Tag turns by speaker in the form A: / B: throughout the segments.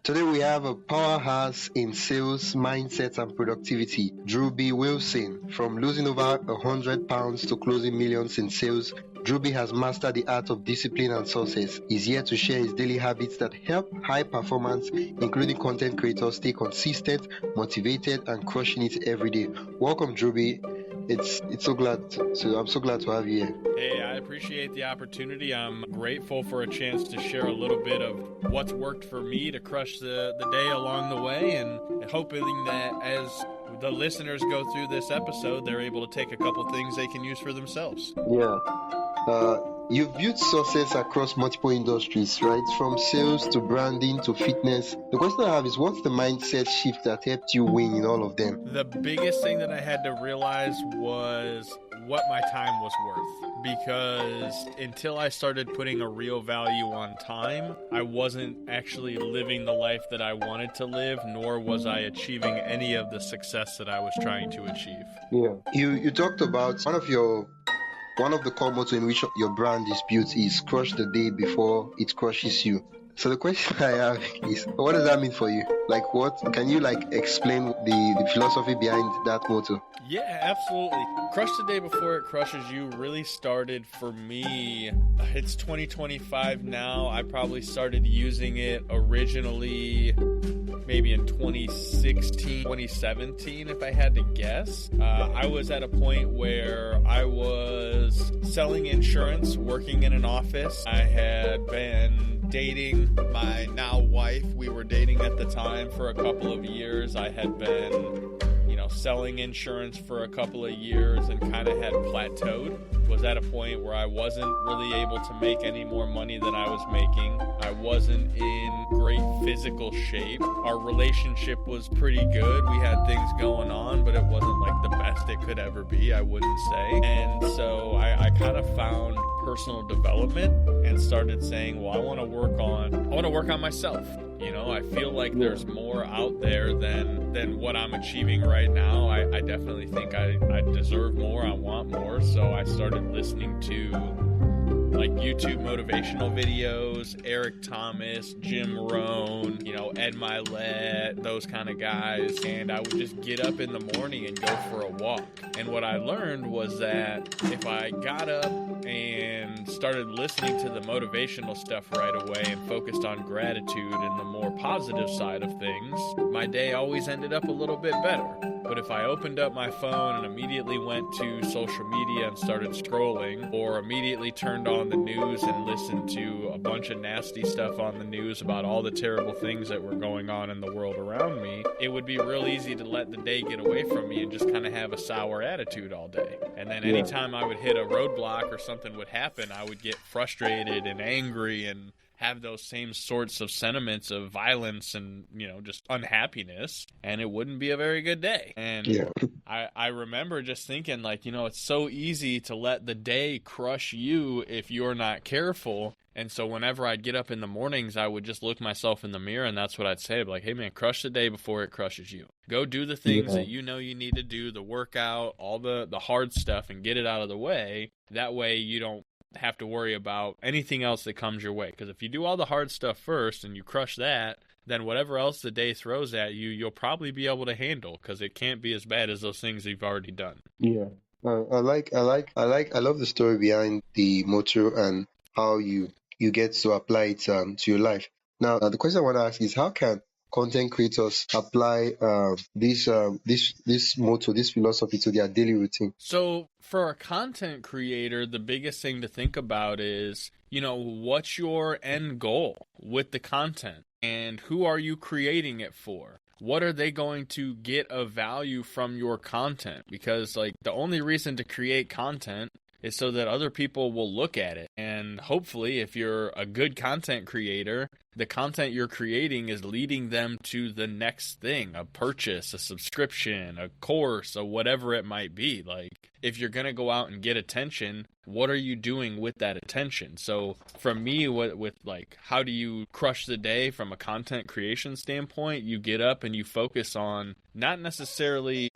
A: Today we have a powerhouse in sales, mindset, and productivity, Drewbie Wilson. From losing over 100 pounds to closing millions in sales, Drewbie has mastered the art of discipline and success. He's here to share his daily habits that help high performance, including content creators, stay consistent, motivated, and crushing it every day. Welcome, Drewbie. I'm so glad to have you here.
B: Hey, I appreciate the opportunity. I'm grateful for a chance to share a little bit of what's worked for me to crush the day along the way, and hoping that as the listeners go through this episode, they're able to take a couple things they can use for themselves.
A: Yeah. You've built success across multiple industries, right? From sales to branding to fitness. The question I have is, what's the mindset shift that helped you win in all of them?
B: The biggest thing that I had to realize was what my time was worth, because until I started putting a real value on time, I wasn't actually living the life that I wanted to live, nor was I achieving any of the success that I was trying to achieve.
A: Yeah. You talked about one of the core mottos in which your brand is built is crush the day before it crushes you. So the question I have is, what does that mean for you? Can you explain the philosophy behind that motto?
B: Yeah, absolutely. Crush the day before it crushes you really started for me. It's 2025 now. I probably started using it originally maybe in 2016, 2017, if I had to guess. I was at a point where I was selling insurance, working in an office. I had been dating my now wife. We were dating at the time for a couple of years. I had been selling insurance for a couple of years and kind of had plateaued. Was at a point where I wasn't really able to make any more money than I was making. I wasn't in great physical shape. Our relationship was pretty good. We had things going on, but it wasn't like the best it could ever be, I wouldn't say. And so I kind of found personal development and started saying, well, I want to work on myself. I feel like there's more out there than what I'm achieving right now. I definitely think I deserve more. I want more. So I started listening to YouTube motivational videos, Eric Thomas, Jim Rohn, Ed Milet, those kind of guys. And I would just get up in the morning and go for a walk. And what I learned was that if I got up and started listening to the motivational stuff right away and focused on gratitude and the more positive side of things, my day always ended up a little bit better. But if I opened up my phone and immediately went to social media and started scrolling, or immediately turned on the news and listened to a bunch of nasty stuff on the news about all the terrible things that were going on in the world around me, it would be real easy to let the day get away from me and just kind of have a sour attitude all day. And then anytime I would hit a roadblock or something would happen, I would get frustrated and angry and have those same sorts of sentiments of violence and, just unhappiness, and it wouldn't be a very good day. And I remember just thinking it's so easy to let the day crush you if you're not careful. And so whenever I'd get up in the mornings, I would just look myself in the mirror, and that's what I'd say. I'd be like, hey man, crush the day before it crushes you. Go do the things that you need to do, the workout, all the hard stuff, and get it out of the way. That way you don't have to worry about anything else that comes your way. Because if you do all the hard stuff first and you crush that, then whatever else the day throws at you, you'll probably be able to handle, because it can't be as bad as those things you've already done.
A: Yeah. I love the story behind the motto and how you get to apply it to your life. Now, the question I want to ask is, how can content creators apply this motto, this philosophy to their daily routine?
B: So for a content creator, the biggest thing to think about is, what's your end goal with the content, and who are you creating it for? What are they going to get of value from your content? Because the only reason to create content is so that other people will look at it. And hopefully, if you're a good content creator, the content you're creating is leading them to the next thing, a purchase, a subscription, a course, or whatever it might be. If you're going to go out and get attention, what are you doing with that attention? So for me, with how do you crush the day from a content creation standpoint? You get up and you focus on not necessarily,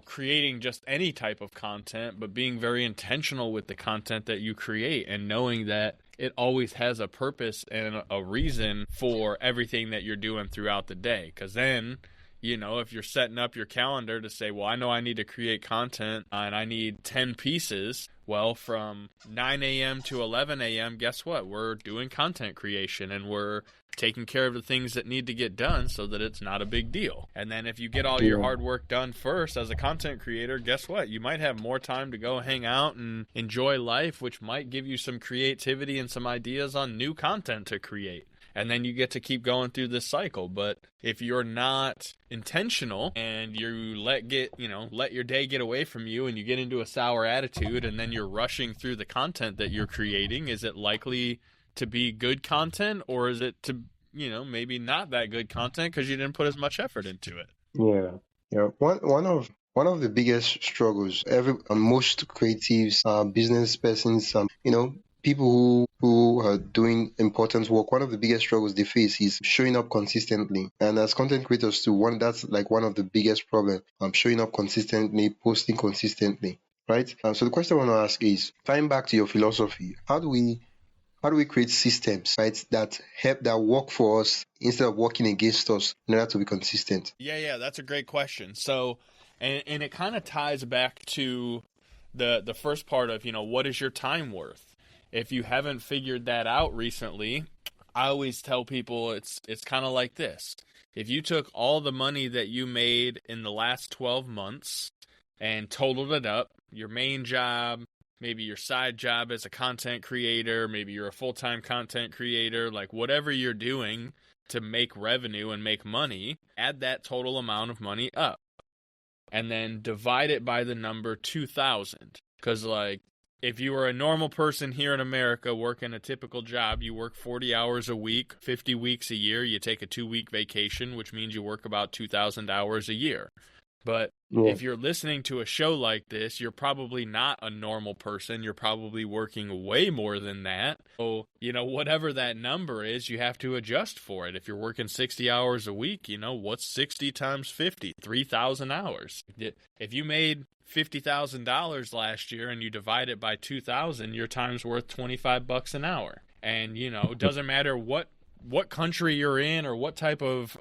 B: creating just any type of content, but being very intentional with the content that you create, and knowing that it always has a purpose and a reason for everything that you're doing throughout the day. Because then, if you're setting up your calendar to say, well, I know I need to create content and I need 10 pieces. Well, from 9 a.m. to 11 a.m., guess what? We're doing content creation and we're taking care of the things that need to get done so that it's not a big deal. And then if you get all your hard work done first as a content creator, guess what? You might have more time to go hang out and enjoy life, which might give you some creativity and some ideas on new content to create. And then you get to keep going through this cycle. But if you're not intentional and you let your day get away from you and you get into a sour attitude and then you're rushing through the content that you're creating, is it likely to be good content, or is it to, maybe not that good content because you didn't put as much effort into it?
A: Yeah. One of the biggest struggles most creatives, business persons, people who are doing important work, one of the biggest struggles they face is showing up consistently. And as content creators too, that's like one of the biggest problems. Showing up consistently, posting consistently, right? So the question I want to ask is, tying back to your philosophy, how do we create systems, right, that work for us instead of working against us in order to be consistent?
B: Yeah, that's a great question. So, and it kind of ties back to the first part of, what is your time worth? If you haven't figured that out recently, I always tell people it's kind of like this. If you took all the money that you made in the last 12 months and totaled it up, your main job, maybe your side job as a content creator, maybe you're a full-time content creator, like whatever you're doing to make revenue and make money, add that total amount of money up and then divide it by the number 2,000. Because if you were a normal person here in America working a typical job, you work 40 hours a week, 50 weeks a year, you take a 2-week vacation, which means you work about 2,000 hours a year. But if you're listening to a show like this, you're probably not a normal person. You're probably working way more than that. So, whatever that number is, you have to adjust for it. If you're working 60 hours a week, what's 60 times 50? 3,000 hours. If you made $50,000 last year and you divide it by 2,000, your time's worth $25 an hour. And, it doesn't matter what country you're in or what type of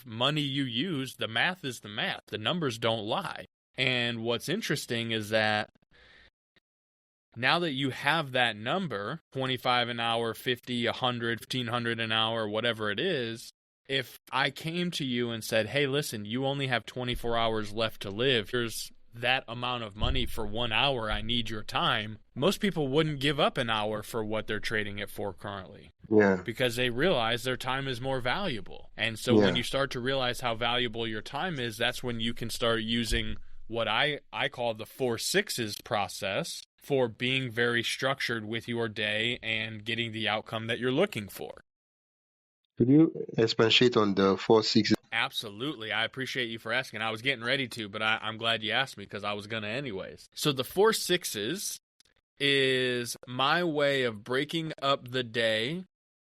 B: money you use, the math is the math. The numbers don't lie. And what's interesting is that now that you have that number, 25 an hour, 50, 100, 1,500 an hour, whatever it is, if I came to you and said, hey, listen, you only have 24 hours left to live, here's that amount of money for 1 hour, I need your time, most people wouldn't give up an hour for what they're trading it for currently.
A: Yeah.
B: Because they realize their time is more valuable. And so when you start to realize how valuable your time is, that's when you can start using what I call the 4 6s process for being very structured with your day and getting the outcome that you're looking for.
A: Could you expatiate on the 4 6s?
B: Absolutely. I appreciate you for asking. I was getting ready to, but I'm glad you asked me because I was going to anyways. So the 4 6s is my way of breaking up the day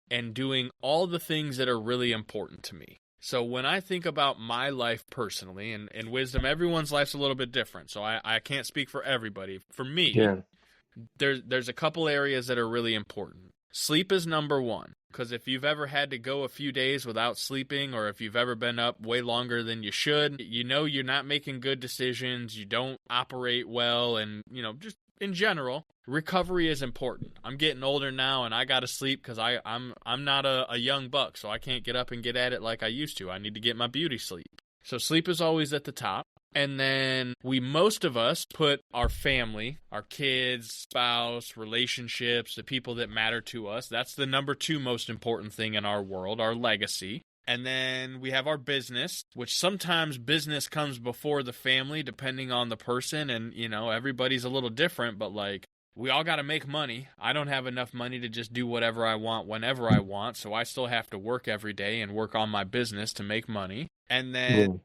B: and doing all the things that are really important to me. So when I think about my life personally, and wisdom, everyone's life's a little bit different, so I can't speak for everybody. For me, there's a couple areas that are really important. Sleep is number one, because if you've ever had to go a few days without sleeping, or if you've ever been up way longer than you should, you're not making good decisions, you don't operate well, and, just in general, recovery is important. I'm getting older now, and I got to sleep because I'm not a young buck, so I can't get up and get at it like I used to. I need to get my beauty sleep. So sleep is always at the top. And then most of us put our family, our kids, spouse, relationships, the people that matter to us. That's the number 2 most important thing in our world, our legacy. And then we have our business, which sometimes business comes before the family, depending on the person. And, everybody's a little different, but we all got to make money. I don't have enough money to just do whatever I want whenever I want. So I still have to work every day and work on my business to make money. And then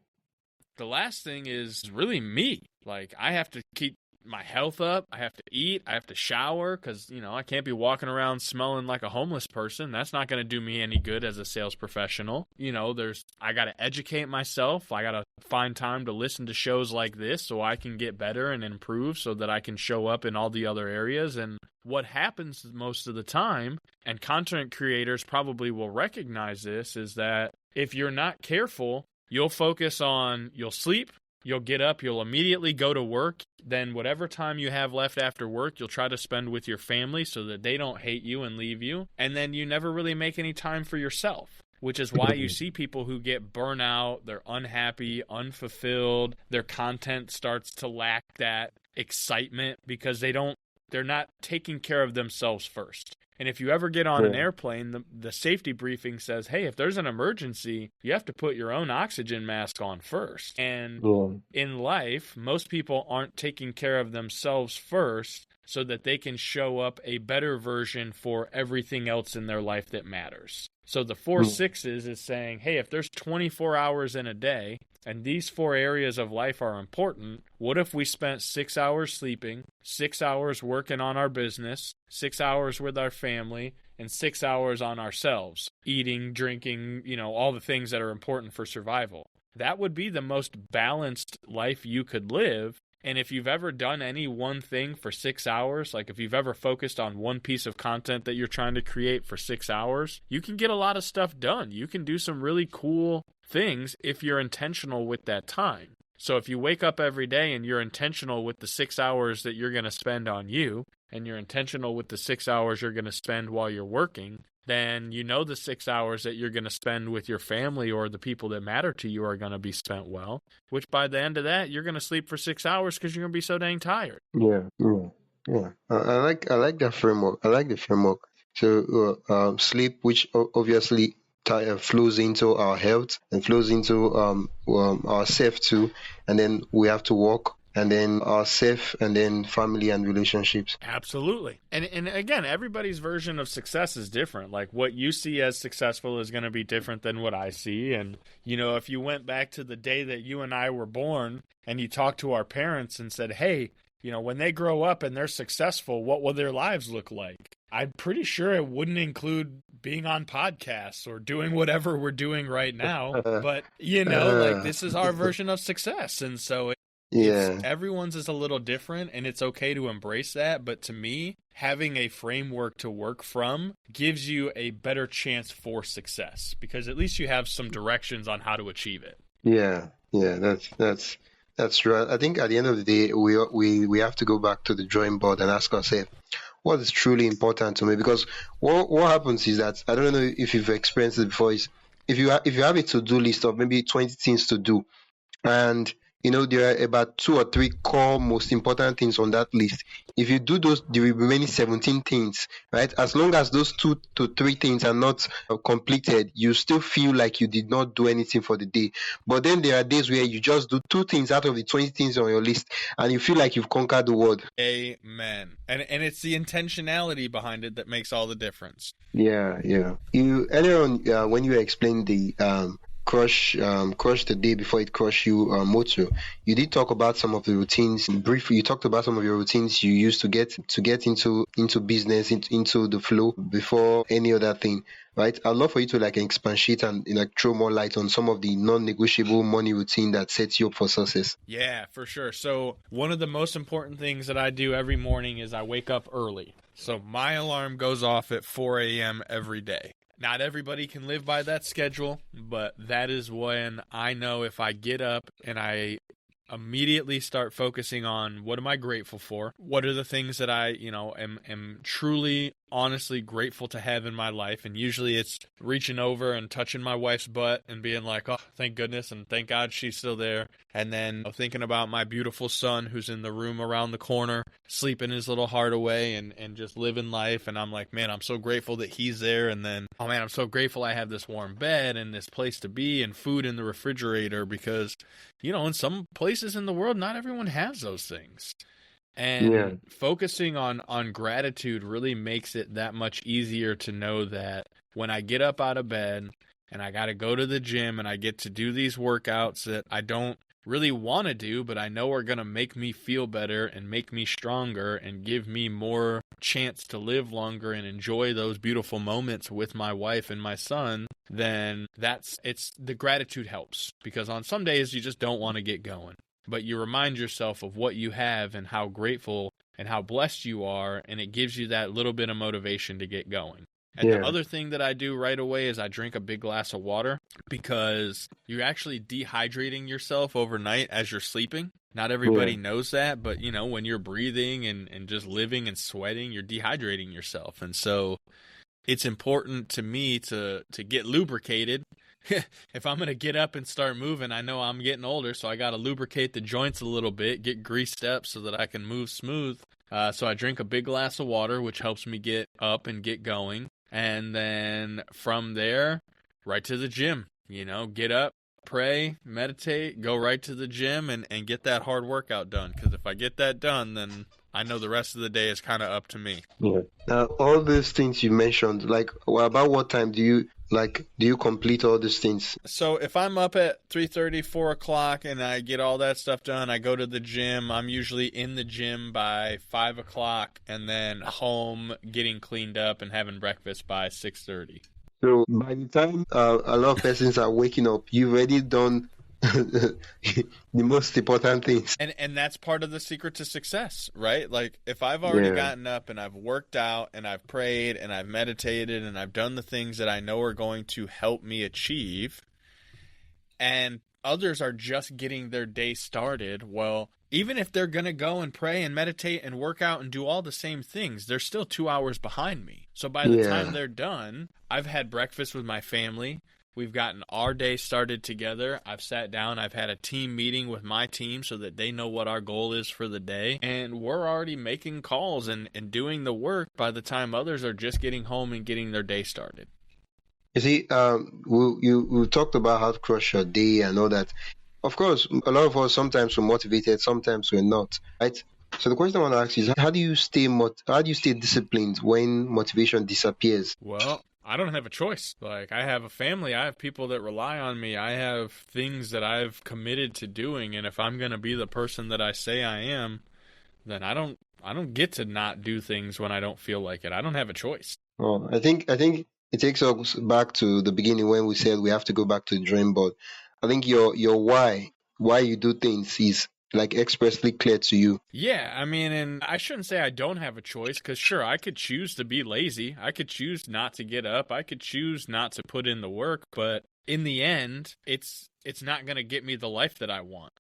B: the last thing is really me. I have to keep my health up. I have to eat. I have to shower because, I can't be walking around smelling like a homeless person. That's not going to do me any good as a sales professional. I got to educate myself. I got to find time to listen to shows like this so I can get better and improve so that I can show up in all the other areas. And what happens most of the time, and content creators probably will recognize this, is that if you're not careful, you'll sleep, you'll get up, you'll immediately go to work. Then whatever time you have left after work, you'll try to spend with your family so that they don't hate you and leave you. And then you never really make any time for yourself, which is why you see people who get burnout, they're unhappy, unfulfilled, their content starts to lack that excitement because they're not taking care of themselves first. And if you ever get on an airplane, the safety briefing says, hey, if there's an emergency, you have to put your own oxygen mask on first. And in life, most people aren't taking care of themselves first so that they can show up a better version for everything else in their life that matters. So the 4 sixes is saying, hey, if there's 24 hours in a day and these 4 areas of life are important, what if we spent 6 hours sleeping, 6 hours working on our business, 6 hours with our family, and 6 hours on ourselves, eating, drinking, all the things that are important for survival? That would be the most balanced life you could live. And if you've ever done any one thing for 6 hours, like if you've ever focused on one piece of content that you're trying to create for 6 hours, you can get a lot of stuff done. You can do some really cool things if you're intentional with that time. So if you wake up every day and you're intentional with the 6 hours that you're going to spend on you, and you're intentional with the 6 hours you're going to spend while you're working, then the 6 hours that you're going to spend with your family or the people that matter to you are going to be spent well, which by the end of that, you're going to sleep for 6 hours because you're going to be so dang tired.
A: Yeah. I like that framework. I like the framework. So sleep, which obviously flows into our health and flows into our self too, and then we have to work, and then ourself, and then family and relationships.
B: Absolutely. And again, everybody's version of success is different. Like what you see as successful is going to be different than what I see. And, if you went back to the day that you and I were born and you talked to our parents and said, hey, when they grow up and they're successful, what will their lives look like? I'm pretty sure it wouldn't include being on podcasts or doing whatever we're doing right now. But, this is our version of success. And so everyone's is a little different, and it's okay to embrace that. But to me, having a framework to work from gives you a better chance for success because at least you have some directions on how to achieve it.
A: Yeah, that's true. I think at the end of the day, we have to go back to the drawing board and ask ourselves, what is truly important to me? Because what happens is that, I don't know if you've experienced it before, is if you have a to-do list of maybe 20 things to do, and there are about 2 or 3 core most important things on that list. If you do those, the remaining 17 things, right? As long as those 2 to 3 things are not completed, you still feel like you did not do anything for the day. But then there are days where you just do 2 things out of the 20 things on your list, and you feel like you've conquered the world.
B: Amen. And it's the intentionality behind it that makes all the difference.
A: Yeah. You earlier on when you explained the crush the day before it crush you motto, you did talk about some of the routines briefly. You talked about some of your routines you used to get into business, into the flow before any other thing, right? I'd love for you to expatiate and throw more light on some of the non-negotiable money routine that sets you up for success.
B: Yeah, for sure. So one of the most important things that I do every morning is I wake up early. So my alarm goes off at 4 a.m. every day. Not everybody can live by that schedule, but that is when I know if I get up and I immediately start focusing on what am I grateful for? What are the things that I, am truly, honestly grateful to have in my life? And usually it's reaching over and touching my wife's butt and being like, oh, thank goodness and thank God she's still there. And then thinking about my beautiful son who's in the room around the corner, sleeping his little heart away and just living life. And I'm like, man, I'm so grateful that he's there. And then, oh man, I'm so grateful I have this warm bed and this place to be and food in the refrigerator because, in some places in the world, not everyone has those things. And focusing on gratitude really makes it that much easier to know that when I get up out of bed and I got to go to the gym and I get to do these workouts that I don't really want to do, but I know are going to make me feel better and make me stronger and give me more chance to live longer and enjoy those beautiful moments with my wife and my son, then the gratitude helps, because on some days you just don't want to get going, but you remind yourself of what you have and how grateful and how blessed you are, and it gives you that little bit of motivation to get going. And the other thing that I do right away is I drink a big glass of water, because you're actually dehydrating yourself overnight as you're sleeping. Not everybody knows that, but, when you're breathing and just living and sweating, you're dehydrating yourself. And so it's important to me to get lubricated. If I'm going to get up and start moving, I know I'm getting older, so I got to lubricate the joints a little bit, get greased up so that I can move smooth. So I drink a big glass of water, which helps me get up and get going. And then from there, right to the gym, get up, pray, meditate, go right to the gym and get that hard workout done. Because if I get that done, then I know the rest of the day is kind of up to me.
A: Yeah. Now, all these things you mentioned, about what time do you complete all these things?
B: So if I'm up at 3:30, 4 o'clock and I get all that stuff done, I go to the gym. I'm usually in the gym by 5 o'clock and then home getting cleaned up and having breakfast by 6:30.
A: So by the time a lot of persons are waking up, you've already done the most important things.
B: And that's part of the secret to success, right? Like, if I've already gotten up and I've worked out and I've prayed and I've meditated and I've done the things that I know are going to help me achieve, and others are just getting their day started, well, even if they're going to go and pray and meditate and work out and do all the same things, they're still 2 hours behind me. So by the time they're done, I've had breakfast with my family. We've gotten our day started together. I've sat down. I've had a team meeting with my team so that they know what our goal is for the day. And we're already making calls and doing the work by the time others are just getting home and getting their day started.
A: You see, we talked about how to crush your day and all that. Of course, a lot of us, sometimes we're motivated, sometimes we're not, right? So the question I want to ask you is, how do you stay disciplined when motivation disappears?
B: Well, I don't have a choice. Like, I have a family, I have people that rely on me, I have things that I've committed to doing, and if I'm going to be the person that I say I am, then I don't get to not do things when I don't feel like it. I don't have a choice.
A: Oh, I think it takes us back to the beginning when we said we have to go back to the dream board. I think your why you do things is expressly clear to you.
B: Yeah, I mean, and I shouldn't say I don't have a choice, because sure, I could choose to be lazy. I could choose not to get up. I could choose not to put in the work, but in the end, it's not going to get me the life that I want.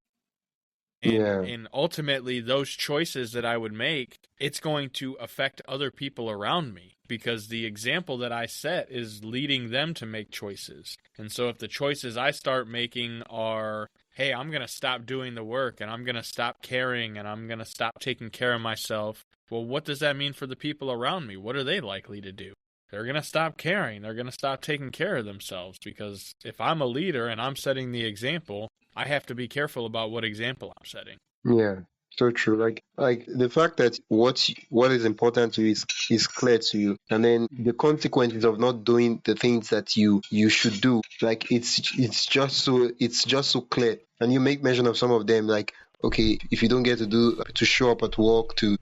B: And ultimately, those choices that I would make, it's going to affect other people around me, because the example that I set is leading them to make choices. And so if the choices I start making are, hey, I'm going to stop doing the work and I'm going to stop caring and I'm going to stop taking care of myself, well, what does that mean for the people around me? What are they likely to do? They're going to stop caring. They're going to stop taking care of themselves, because if I'm a leader and I'm setting the example, I have to be careful about what example I'm setting.
A: Yeah, so true. Like the fact that what is important to you is clear to you, and then the consequences of not doing the things that you should do, like it's just so clear, and you make mention of some of them. Like, okay, if you don't get to show up at work to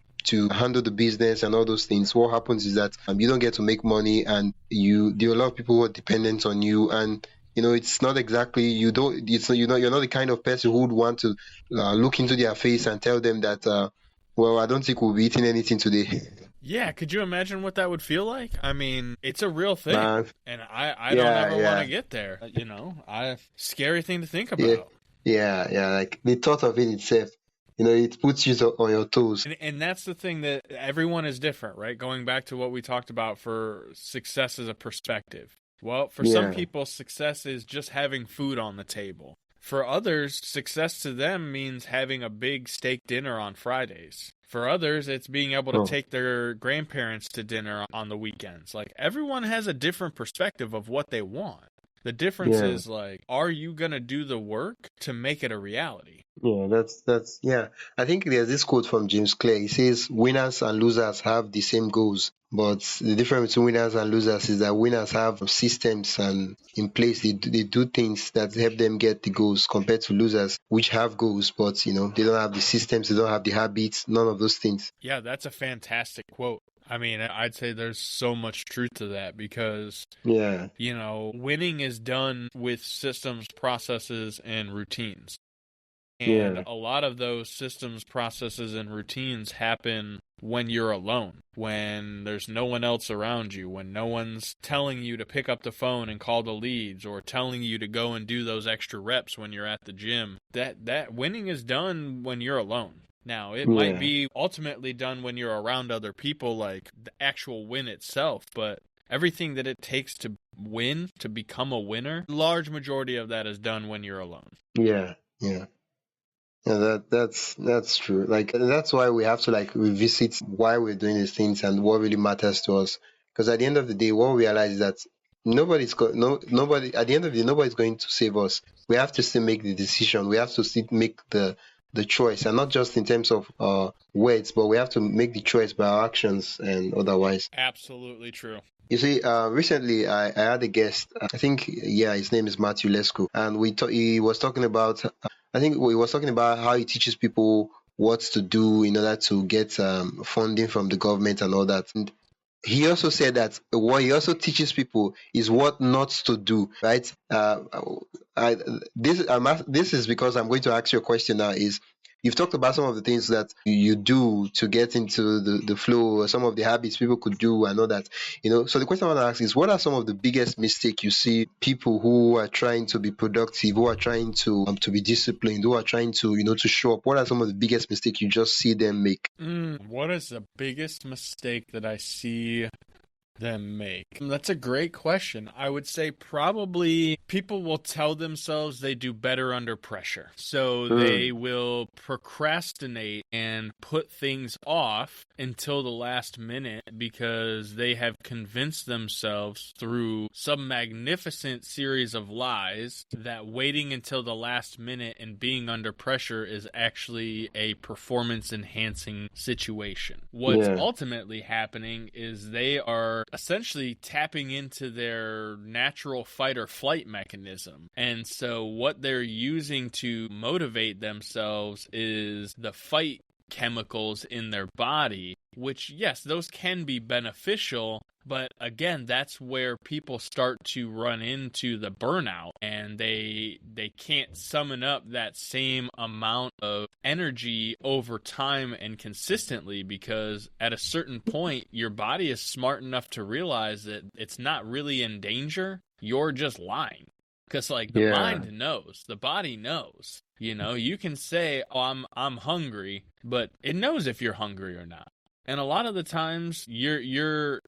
A: handle the business and all those things, what happens is that you don't get to make money, and there are a lot of people who are dependent on you, and it's not exactly, you're not the kind of person who would want to look into their face and tell them that, well, I don't think we'll be eating anything today.
B: Yeah, could you imagine what that would feel like? I mean, it's a real thing, and I don't ever want to get there. Scary thing to think about.
A: Yeah, like the thought of it itself, it puts you on your toes.
B: And that's the thing, that everyone is different, right? Going back to what we talked about for success as a perspective. Well, for some people, success is just having food on the table. For others, success to them means having a big steak dinner on Fridays. For others, it's being able to take their grandparents to dinner on the weekends. Like, everyone has a different perspective of what they want. The difference is, are you going to do the work to make it a reality?
A: Yeah, that's yeah. I think there's this quote from James Clear. He says winners and losers have the same goals, but the difference between winners and losers is that winners have systems and in place. They do things that help them get the goals compared to losers, which have goals, but they don't have the systems, they don't have the habits, none of those things.
B: Yeah, that's a fantastic quote. I mean, I'd say there's so much truth to that because,
A: Yeah,
B: winning is done with systems, processes, and routines. And
A: yeah,
B: a lot of those systems, processes, and routines happen when you're alone, when there's no one else around you, when no one's telling you to pick up the phone and call the leads or telling you to go and do those extra reps when you're at the gym. That winning is done when you're alone. Now, it might
A: yeah,
B: be ultimately done when you're around other people, like the actual win itself, but everything that it takes to win, to become a winner, large majority of that is done when you're alone.
A: yeah, yeah. Yeah, that's true. Like that's why we have to like revisit why we're doing these things and what really matters to us. Because at the end of the day, what we realize is that nobody at the end of the day nobody's going to save us. We have to still make the decision. We have to still make the choice, and not just in terms of words, but we have to make the choice by our actions and otherwise.
B: Absolutely true.
A: You see, recently I had a guest. I think, yeah, his name is Matthew Lesko, and he was talking about. I think he was talking about how he teaches people what to do in order to get funding from the government and all that. And he also said that what he also teaches people is what not to do, right? This is because I'm going to ask you a question now. Is you've talked about some of the things that you do to get into the flow, or some of the habits people could do and all that. So the question I want to ask is, what are some of the biggest mistakes you see people who are trying to be productive, who are trying to be disciplined, who are trying to show up? What are some of the biggest mistakes you just see them make?
B: What is the biggest mistake that I see them make? That's a great question. I would say probably people will tell themselves they do better under pressure. So they will procrastinate and put things off until the last minute because they have convinced themselves through some magnificent series of lies that waiting until the last minute and being under pressure is actually a performance enhancing situation. What's ultimately happening is they are essentially tapping into their natural fight or flight mechanism. And so what they're using to motivate themselves is the fight chemicals in their body, which, yes, those can be beneficial. But again, that's where people start to run into the burnout, and they can't summon up that same amount of energy over time and consistently, because at a certain point, your body is smart enough to realize that it's not really in danger. You're just lying. Because the mind knows, the body knows. You can say, "Oh, I'm hungry," but it knows if you're hungry or not. And a lot of the times, you're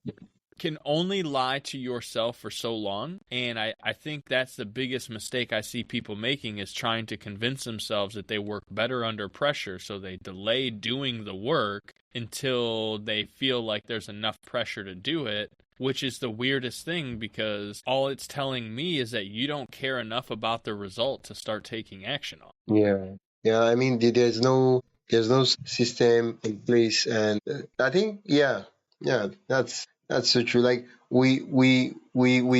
B: can only lie to yourself for so long. And I think that's the biggest mistake I see people making, is trying to convince themselves that they work better under pressure. So they delay doing the work until they feel like there's enough pressure to do it, which is the weirdest thing, because all it's telling me is that you don't care enough about the result to start taking action on.
A: Yeah. I mean, there's no system in place, and I think, yeah, that's so true. Like we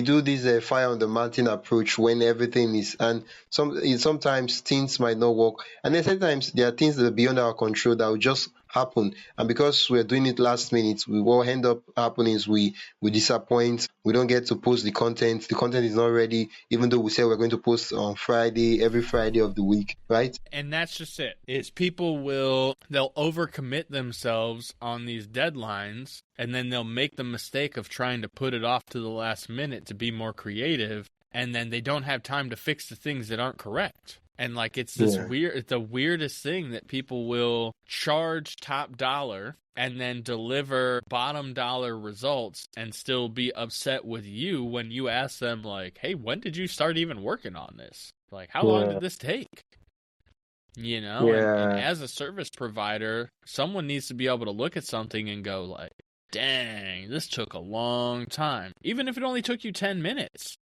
A: do this fire on the mountain approach when everything is, and sometimes things might not work, and then sometimes there are things that are beyond our control that will just happen, and because we're doing it last minute, what end up happening is we disappoint. We don't get to post the content is not ready, even though we say we're going to post on every Friday of the week, right?
B: And that's just it. Is they'll overcommit themselves on these deadlines, and then they'll make the mistake of trying to put it off to the last minute to be more creative, and then they don't have time to fix the things that aren't correct. And it's this it's the weirdest thing that people will charge top dollar and then deliver bottom dollar results and still be upset with you when you ask them, hey, when did you start even working on this? How long did this take? And as a service provider, someone needs to be able to look at something and go dang, this took a long time. Even if it only took you 10 minutes.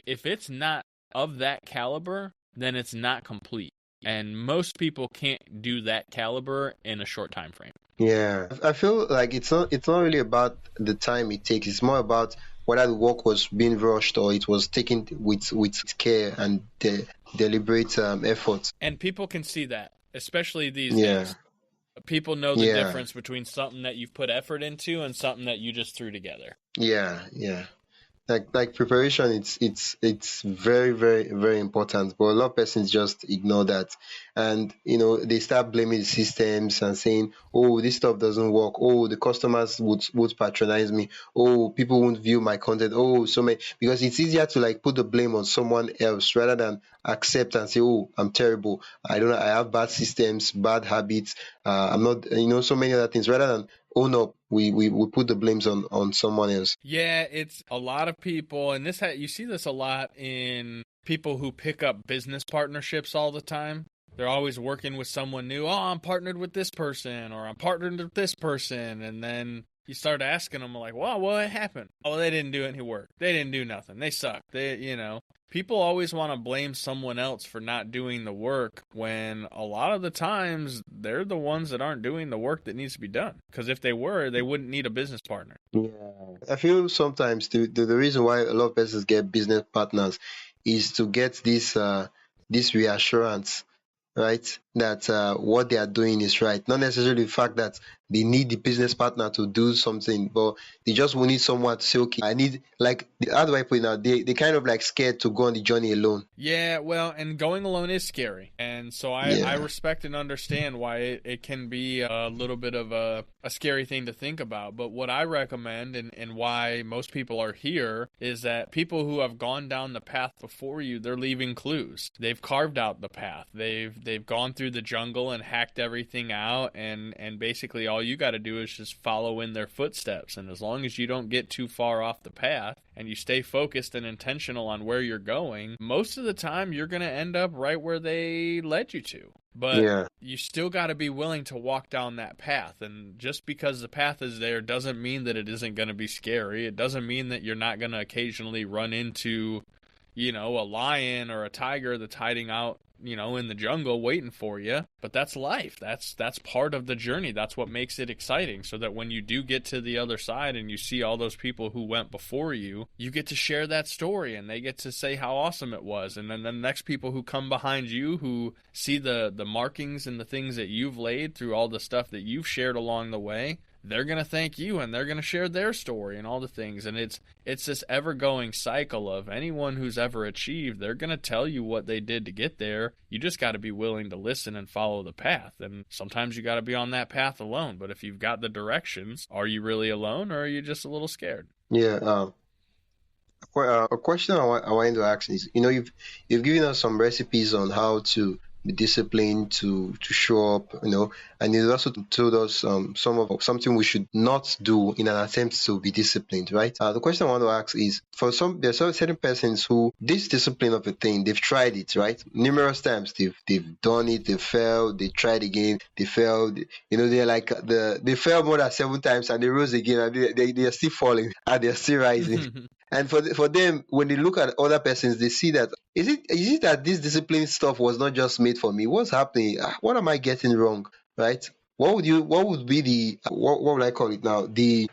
B: If it's not of that caliber, then it's not complete. And most people can't do that caliber in a short time frame.
A: Yeah, I feel like it's not really about the time it takes. It's more about whether the work was being rushed or it was taken with care and deliberate effort.
B: And people can see that, especially these
A: Yeah,
B: days. People know the
A: yeah,
B: difference between something that you've put effort into and something that you just threw together.
A: yeah. Like preparation, it's very, very, very important, but a lot of persons just ignore that. And they start blaming the systems and saying, oh, this stuff doesn't work, oh, the customers would patronize me, oh, people won't view my content, oh, so many, because it's easier to like put the blame on someone else rather than accept and say, oh, I'm terrible, I don't know, I have bad systems, bad habits, I'm not, so many other things, rather than own up. We put the blames on someone else.
B: Yeah, it's a lot of people, and you see this a lot in people who pick up business partnerships all the time. They're always working with someone new. Oh, I'm partnered with this person, or I'm partnered with this person, and then you start asking them like, "Well, what happened? Oh, they didn't do any work. They didn't do nothing. They suck. People always want to blame someone else for not doing the work when a lot of the times they're the ones that aren't doing the work that needs to be done. Because if they were, they wouldn't need a business partner.
A: Yeah, I feel sometimes the reason why a lot of persons get business partners is to get this reassurance, right? That what they are doing is right. Not necessarily the fact that they need the business partner to do something, but they just will need someone to say, okay, I need, like, how do I put it now? They kind of like scared to go on the journey alone.
B: Yeah, well, and going alone is scary. And so I respect and understand why it can be a little bit of a scary thing to think about. But what I recommend and why most people are here is that people who have gone down the path before you, they're leaving clues. They've carved out the path. They've gone through the jungle and hacked everything out, and basically all you got to do is just follow in their footsteps. And as long as you don't get too far off the path and you stay focused and intentional on where you're going, most of the time you're going to end up right where they led you to. But you still got to be willing to walk down that path. And just because the path is there doesn't mean that it isn't going to be scary. It doesn't mean that you're not going to occasionally run into, a lion or a tiger that's hiding out, in the jungle waiting for you. But that's life. That's part of the journey. That's what makes it exciting, so that when you do get to the other side and you see all those people who went before you, you get to share that story and they get to say how awesome it was. And then the next people who come behind you, who see the markings and the things that you've laid through all the stuff that you've shared along the way, they're going to thank you and they're going to share their story and all the things. And it's this ever-going cycle of anyone who's ever achieved, they're going to tell you what they did to get there. You just got to be willing to listen and follow the path. And sometimes you got to be on that path alone. But if you've got the directions, are you really alone, or are you just a little scared?
A: Yeah. A question I wanted to ask is, you've given us some recipes on how to be disciplined, to show up, and you also told us something we should not do in an attempt to be disciplined, right? The question I want to ask is, there's certain persons who, this discipline of a thing, they've tried it, right? Numerous times they've done it, they failed, they tried again, they failed, they're like they failed more than 7 times and they rose again, and they are still falling and they're still rising. And for them, when they look at other persons, they see that is it that this discipline stuff was not just made for me? What's happening? What am I getting wrong? Right? What would be the what would I call it now? The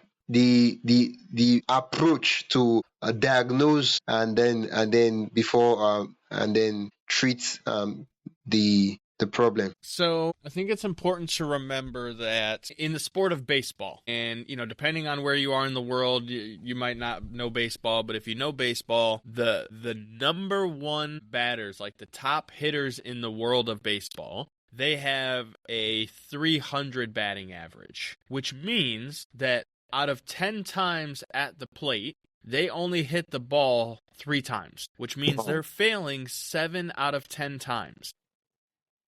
A: approach to diagnose and then before and then treat the problem.
B: So I think it's important to remember that in the sport of baseball, and depending on where you are in the world, you might not know baseball, but if you know baseball, the number one batters, like the top hitters in the world of baseball, they have a 300 batting average, which means that out of 10 times at the plate, they only hit the ball 3 times, which means they're failing 7 out of 10 times.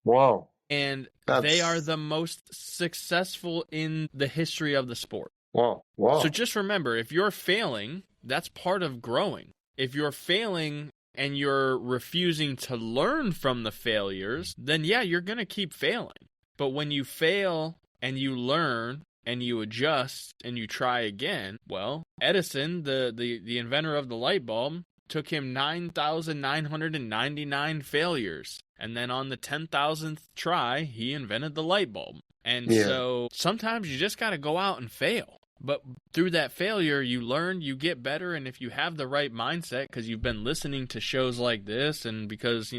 A: Wow.
B: And they are the most successful in the history of the sport.
A: Wow.
B: So just remember, if you're failing, that's part of growing. If you're failing and you're refusing to learn from the failures, then you're going to keep failing. But when you fail and you learn and you adjust and you try again, well, Edison, the inventor of the light bulb, took him 9,999 failures. And then on the 10,000th try, he invented the light bulb. And
A: Yeah.
B: so sometimes you just got to go out and fail. But through that failure, you learn, you get better, and if you have the right mindset, because you've been listening to shows like this, and because,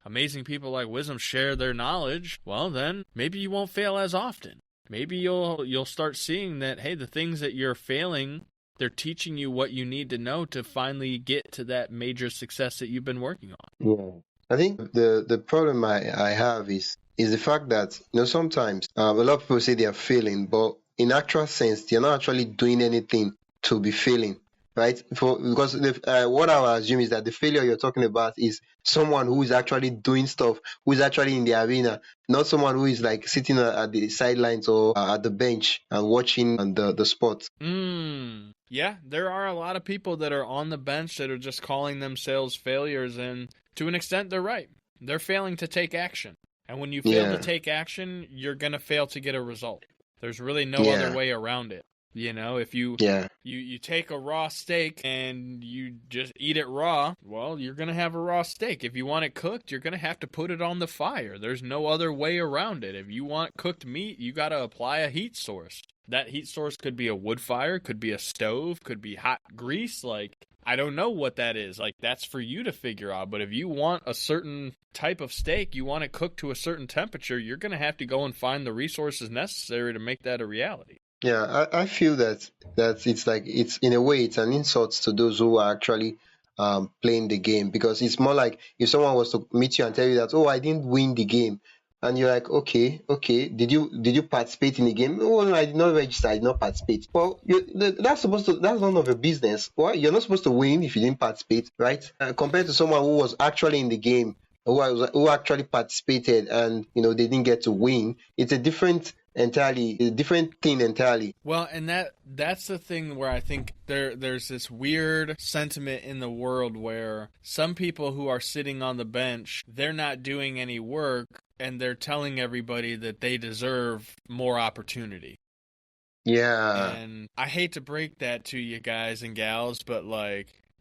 B: amazing people like Wisdom share their knowledge, well, then maybe you won't fail as often. Maybe you'll start seeing that, hey, the things that you're failing, they're teaching you what you need to know to finally get to that major success that you've been working on.
A: Yeah. I think the problem I have is the fact that, sometimes a lot of people say they are failing, but in actual sense, they're not actually doing anything to be failing, right? Because what I would assume is that the failure you're talking about is someone who is actually doing stuff, who is actually in the arena, not someone who is like sitting at the sidelines or at the bench and watching the sport.
B: Yeah, there are a lot of people that are on the bench that are just calling themselves failures, and to an extent, they're right. They're failing to take action. And when you fail to take action, you're going to fail to get a result. There's really no other way around it. If you take a raw steak and you just eat it raw, well, you're going to have a raw steak. If you want it cooked, you're going to have to put it on the fire. There's no other way around it. If you want cooked meat, you got to apply a heat source. That heat source could be a wood fire, could be a stove, could be hot grease. I don't know what that is. That's for you to figure out. But if you want a certain type of steak, you want it cooked to a certain temperature, you're going to have to go and find the resources necessary to make that a reality.
A: Yeah, I feel that it's in a way it's an insult to those who are actually playing the game, because it's more like if someone was to meet you and tell you that, oh, I didn't win the game, and you're like, okay, did you participate in the game? Oh, no, I did not register, I did not participate. Well, that's none of your business. Well, you're not supposed to win if you didn't participate, right? Compared to someone who was actually in the game, who actually participated, and they didn't get to win. It's a different thing entirely.
B: Well, and that's the thing where I think there's this weird sentiment in the world where some people who are sitting on the bench, they're not doing any work, and they're telling everybody that they deserve more opportunity.
A: Yeah.
B: And I hate to break that to you guys and gals, but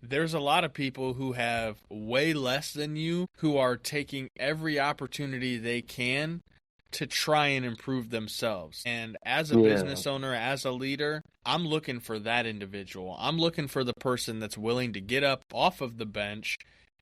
B: there's a lot of people who have way less than you who are taking every opportunity they can to try and improve themselves. And as a business owner, as a leader, I'm looking for that individual. I'm looking for the person that's willing to get up off of the bench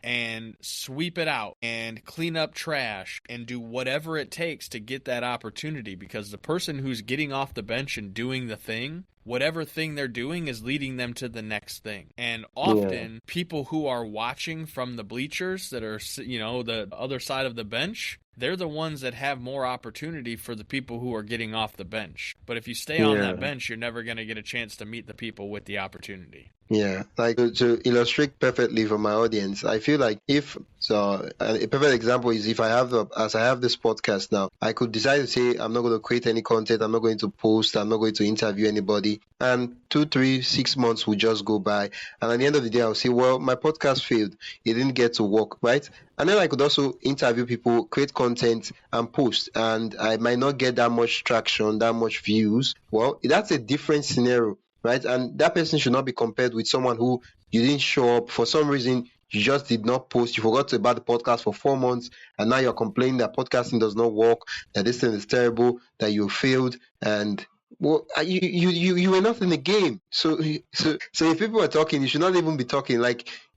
B: and sweep it out and clean up trash and do whatever it takes to get that opportunity, because the person who's getting off the bench and doing the thing, whatever thing they're doing is leading them to the next thing. And often people who are watching from the bleachers that are, the other side of the bench, they're the ones that have more opportunity for the people who are getting off the bench. But if you stay on that bench, you're never going to get a chance to meet the people with the opportunity.
A: Yeah, to illustrate perfectly for my audience, I feel like a perfect example is if I have this podcast now, I could decide to say I'm not going to create any content, I'm not going to post, I'm not going to interview anybody, and 2, 3, 6 months will just go by, and at the end of the day, I'll say, well, my podcast failed, it didn't get to work, right? And then I could also interview people, create content, and post, and I might not get that much traction, that much views. Well, that's a different scenario, right? And that person should not be compared with someone who you didn't show up for some reason. You just did not post. You forgot about the podcast for 4 months, and now you're complaining that podcasting does not work, that this thing is terrible, that you failed, and well, you were not in the game. So if people are talking, you should not even be talking.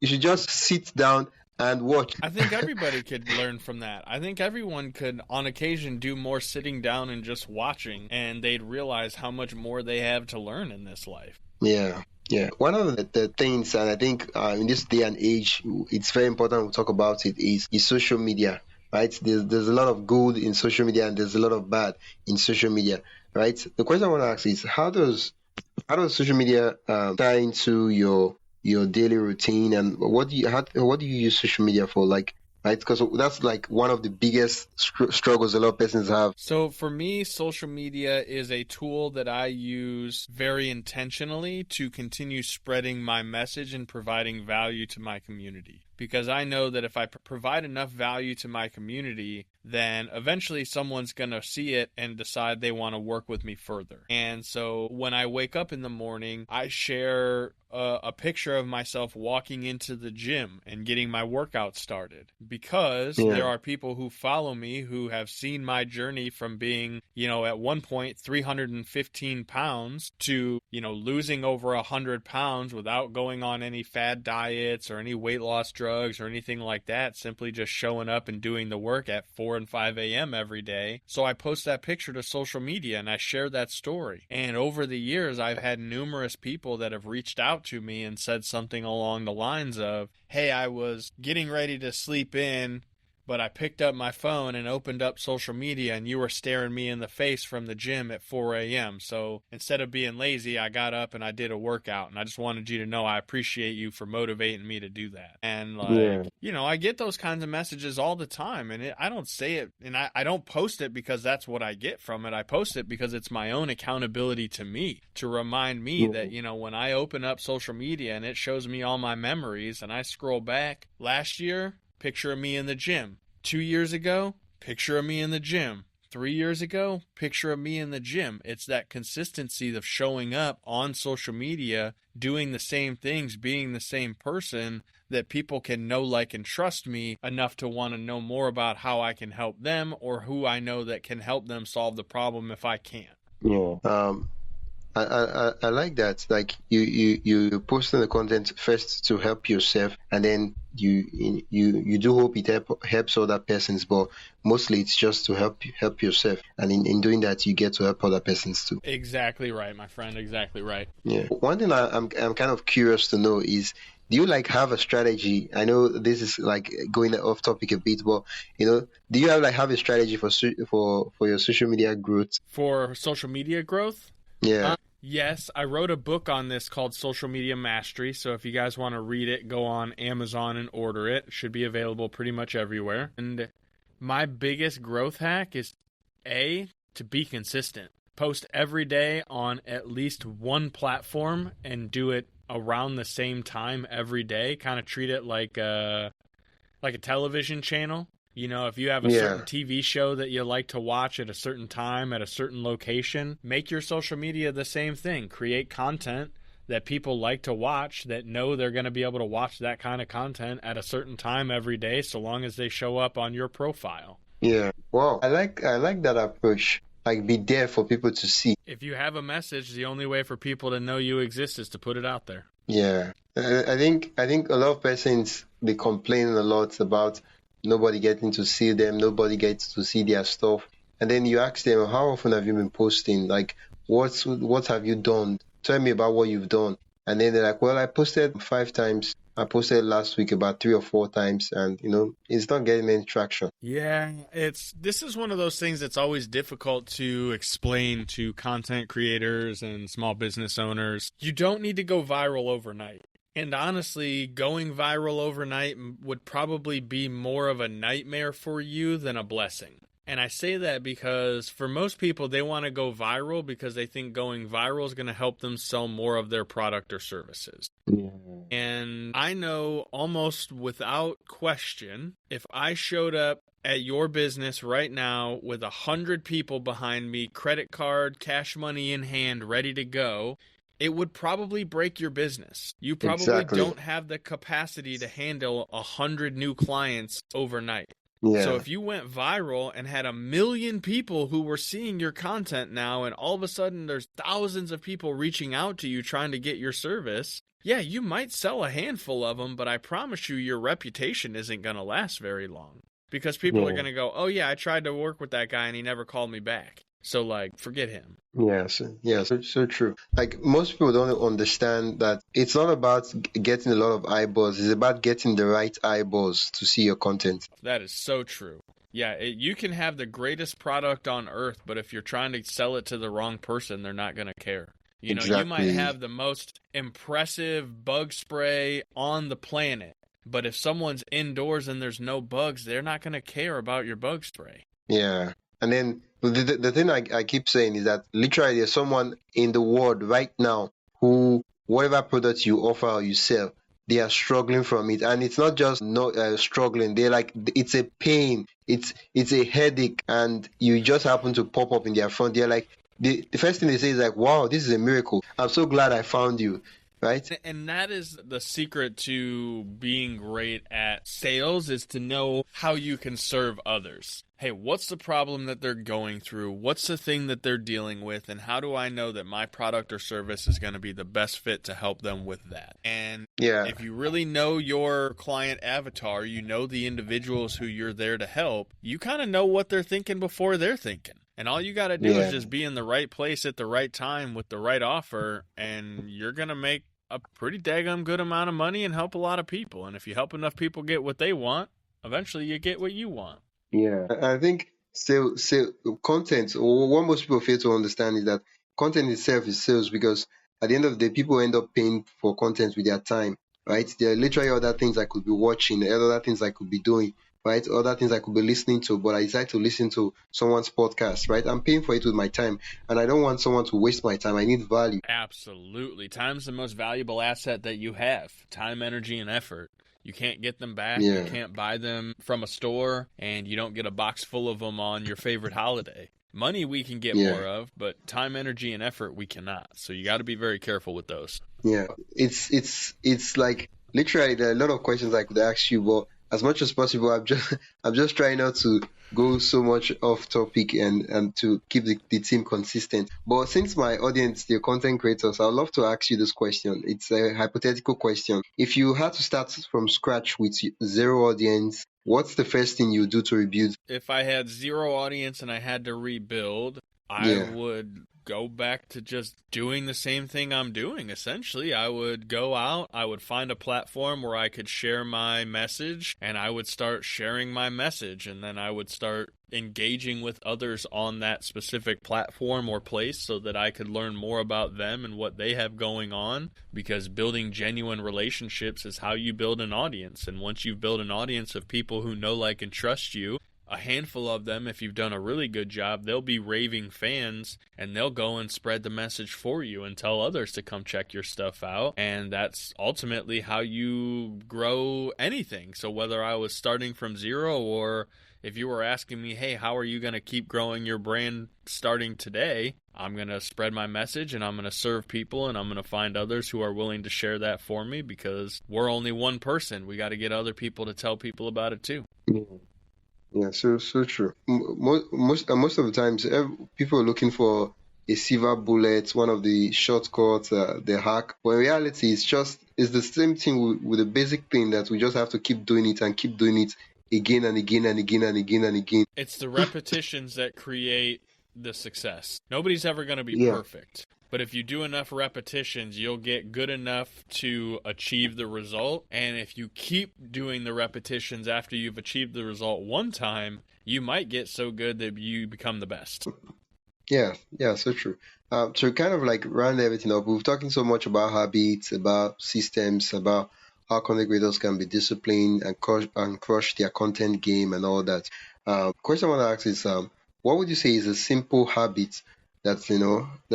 A: You should just sit down and watch.
B: I think everybody could learn from that. I think everyone could, on occasion, do more sitting down and just watching, and they'd realize how much more they have to learn in this life.
A: Yeah. One of the things, and I think in this day and age, it's very important to talk about it, is social media, right? There's a lot of good in social media, and there's a lot of bad in social media, right? The question I want to ask is, how does social media tie into your daily routine, and what do you use social media for, right? Because that's one of the biggest struggles a lot of persons have.
B: So for me, social media is a tool that I use very intentionally to continue spreading my message and providing value to my community. because I know that if I provide enough value to my community, then eventually someone's going to see it and decide they want to work with me further. And so when I wake up in the morning, I share a picture of myself walking into the gym and getting my workout started, because there are people who follow me who have seen my journey from being, at one point 315 pounds to, losing over 100 pounds without going on any fad diets or any weight loss drugs or anything like that, simply just showing up and doing the work at 4 and 5 a.m. every day. So I post that picture to social media and I share that story. And over the years, I've had numerous people that have reached out to me and said something along the lines of, hey, I was getting ready to sleep in, but I picked up my phone and opened up social media and you were staring me in the face from the gym at 4 a.m. So instead of being lazy, I got up and I did a workout, and I just wanted you to know I appreciate you for motivating me to do that. And I get those kinds of messages all the time, and I don't say it, and I don't post it because that's what I get from it. I post it because it's my own accountability to me, to remind me that, when I open up social media and it shows me all my memories and I scroll back last year, picture of me in the gym. 2 years ago, picture of me in the gym. 3 years ago, picture of me in the gym. It's that consistency of showing up on social media, doing the same things, being the same person, that people can know, like, and trust me enough to want to know more about how I can help them, or who I know that can help them solve the problem if I can't.
A: I like that. Like you posting the content first to help yourself, and then you do hope it helps other persons, but mostly it's just to help yourself, and in doing that you get to help other persons too.
B: Exactly right, my friend. Exactly right.
A: Yeah. One thing I'm kind of curious to know is, do you have a strategy? I know this is going off topic a bit, but do you have a strategy for your social media growth?
B: For social media growth?
A: Yeah.
B: Yes, I wrote a book on this called Social Media Mastery, so if you guys want to read it, go on Amazon and order it. It should be available pretty much everywhere. And my biggest growth hack is, to be consistent. Post every day on at least one platform and do it around the same time every day. Kind of treat it like a television channel. If you have a certain TV show that you like to watch at a certain time, at a certain location, make your social media the same thing. Create content that people like to watch, that know they're going to be able to watch that kind of content at a certain time every day, so long as they show up on your profile.
A: Yeah. Wow. I like that approach. Be there for people to see.
B: If you have a message, the only way for people to know you exist is to put it out there.
A: Yeah. I think a lot of persons, they complain a lot about nobody getting to see them, nobody gets to see their stuff. And then you ask them, how often have you been posting? What have you done? Tell me about what you've done. And then they're like, well, I posted 5 times. I posted last week about 3 or 4 times, and it's not getting any traction.
B: Yeah, this is one of those things that's always difficult to explain to content creators and small business owners. You don't need to go viral overnight. And honestly, going viral overnight would probably be more of a nightmare for you than a blessing. And I say that because for most people, they want to go viral because they think going viral is going to help them sell more of their product or services.
A: Yeah.
B: And I know almost without question, if I showed up at your business right now with 100 people behind me, credit card, cash money in hand, ready to go, it would probably break your business. You probably don't have the capacity to handle 100 new clients overnight.
A: Yeah.
B: So if you went viral and had 1 million people who were seeing your content now, and all of a sudden there's thousands of people reaching out to you trying to get your service, yeah, you might sell a handful of them, but I promise you your reputation isn't going to last very long. Because people are going to go, oh yeah, I tried to work with that guy and he never called me back. So, forget him.
A: Yes, so true. Most people don't understand that it's not about getting a lot of eyeballs. It's about getting the right eyeballs to see your content.
B: That is so true. Yeah, you can have the greatest product on earth, but if you're trying to sell it to the wrong person, they're not going to care. You might have the most impressive bug spray on the planet, but if someone's indoors and there's no bugs, they're not going to care about your bug spray.
A: Yeah. And then the thing I keep saying is that literally there's someone in the world right now who, whatever product you offer or you sell, they are struggling from it, and it's not just not struggling. They're like, it's a pain, it's a headache, and you just happen to pop up in their front. They're like, the first thing they say is like, wow, this is a miracle. I'm so glad I found you. Right?
B: And that is the secret to being great at sales, is to know how you can serve others. Hey, what's the problem that they're going through? What's the thing that they're dealing with? And how do I know that my product or service is going to be the best fit to help them with that? And if you really know your client avatar, you know the individuals who you're there to help, you kind of know what they're thinking before they're thinking. And all you got to do is just be in the right place at the right time with the right offer, and you're going to make a pretty daggum good amount of money and help a lot of people. And if you help enough people get what they want, eventually you get what you want.
A: Yeah, I think content, or what most people fail to understand, is that content itself is sales, because at the end of the day, people end up paying for content with their time, right? There are literally other things I could be watching, other things I could be doing, right? Other things I could be listening to, but I decide to listen to someone's podcast, right? I'm paying for it with my time, and I don't want someone to waste my time. I need value.
B: Absolutely. Time's the most valuable asset that you have. Time, energy, and effort. You can't get them back.
A: Yeah.
B: You can't buy them from a store, and you don't get a box full of them on your favorite holiday. Money we can get more of, but time, energy, and effort we cannot. So you got to be very careful with those.
A: Yeah, it's like, literally, there are a lot of questions I could ask you, but as much as possible, I'm just trying not to go so much off topic, and to keep the team consistent. But since my audience, they're content creators, I'd love to ask you this question. It's a hypothetical question. If you had to start from scratch with zero audience, what's the first thing you do to rebuild?
B: If I had zero audience and I had to rebuild, I would go back to just doing the same thing I'm doing, essentially. I would go out, I would find a platform where I could share my message, and I would start sharing my message, and then I would start engaging with others on that specific platform or place so that I could learn more about them and what they have going on, because building genuine relationships is how you build an audience. And once you've built an audience of people who know, like, and trust you, a handful of them, if you've done a really good job, they'll be raving fans, and they'll go and spread the message for you and tell others to come check your stuff out. And that's ultimately how you grow anything. So whether I was starting from zero, or if you were asking me, hey, how are you going to keep growing your brand starting today? I'm going to spread my message, and I'm going to serve people, and I'm going to find others who are willing to share that for me, because we're only one person. We got to get other people to tell people about it too.
A: Yeah, so true. Most of the times, people are looking for a silver bullet, one of the shortcuts, the hack. But in reality, it's the same thing with the basic thing, that we just have to keep doing it and keep doing it again and again and again and again and again.
B: It's the repetitions that create the success. Nobody's ever going to be perfect. But if you do enough repetitions, you'll get good enough to achieve the result. And if you keep doing the repetitions after you've achieved the result one time, you might get so good that you become the best.
A: Yeah, so true. To kind of like round everything up, we've talking so much about habits, about systems, about how content creators can be disciplined and crush their content game and all that. Question I want to ask is, what would you say is a simple habit that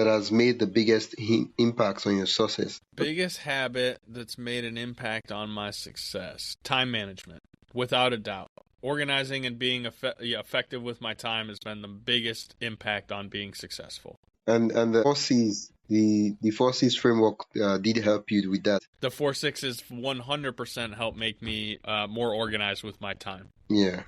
A: has made the biggest impact on your success?
B: Biggest habit that's made an impact on my success: time management, without a doubt. Organizing and being effective with my time has been the biggest impact on being successful.
A: And the 4Cs, the 4Cs framework did help you with that.
B: The 4 6s 100% helped make me more organized with my time.
A: Yeah.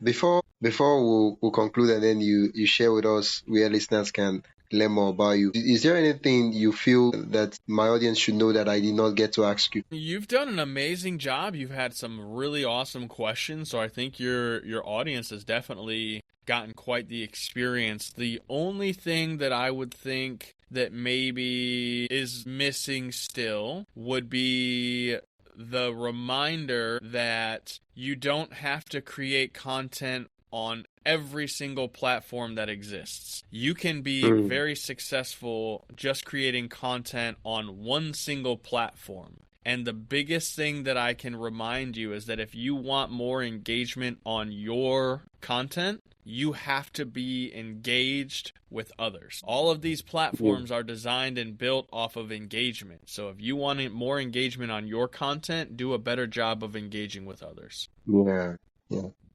A: Before we'll conclude, and then you share with us where listeners can learn more about you. Is there anything you feel that my audience should know that I did not get to ask you?
B: You've done an amazing job. You've had some really awesome questions, so I think your audience has definitely gotten quite the experience. The only thing that I would think that maybe is missing still would be the reminder that you don't have to create content on every single platform that exists. You can be very successful just creating content on one single platform. And the biggest thing that I can remind you is that if you want more engagement on your content, you have to be engaged with others. All of these platforms are designed and built off of engagement. So if you want more engagement on your content, do a better job of engaging with others.
A: Yeah.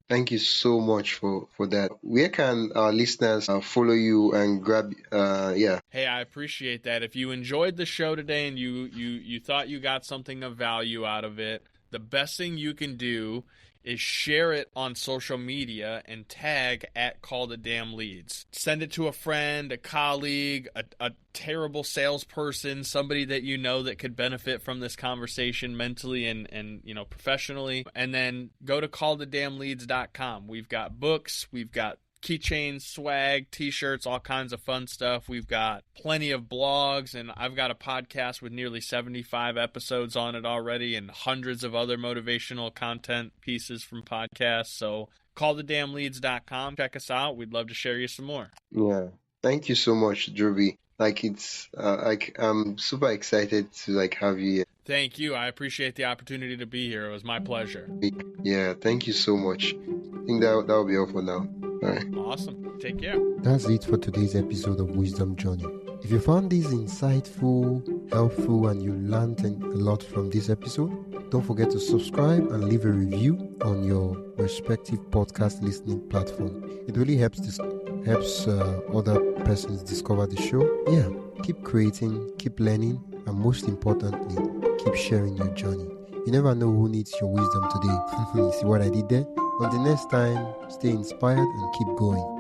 A: Thank you so much for that. Where can our listeners follow you and grab?
B: Hey, I appreciate that. If you enjoyed the show today and you thought you got something of value out of it, the best thing you can do is share it on social media and tag at Call the Damn Leads. Send it to a friend, a colleague, a terrible salesperson, somebody that you know that could benefit from this conversation mentally and professionally. And then go to callthedamnleads.com. We've got books, we've got keychains, swag, t-shirts, all kinds of fun stuff. We've got plenty of blogs, and I've got a podcast with nearly 75 episodes on it already and hundreds of other motivational content pieces from podcasts. So callthedamnleads.com. Check us out. We'd love to share you some more.
A: Yeah. Thank you so much, Drewbie. I'm super excited to have you here.
B: Thank you. I appreciate the opportunity to be here. It was my pleasure.
A: Yeah, thank you so much. I think that'll be all for now. All right.
B: Awesome. Take care.
A: That's it for today's episode of Wisdom Journey. If you found this insightful, helpful, and you learned a lot from this episode, don't forget to subscribe and leave a review on your respective podcast listening platform. It really helps other persons discover the show. Yeah, keep creating, keep learning, and most importantly, keep sharing your journey. You never know who needs your wisdom today. You see what I did there? Until next time, stay inspired and keep going.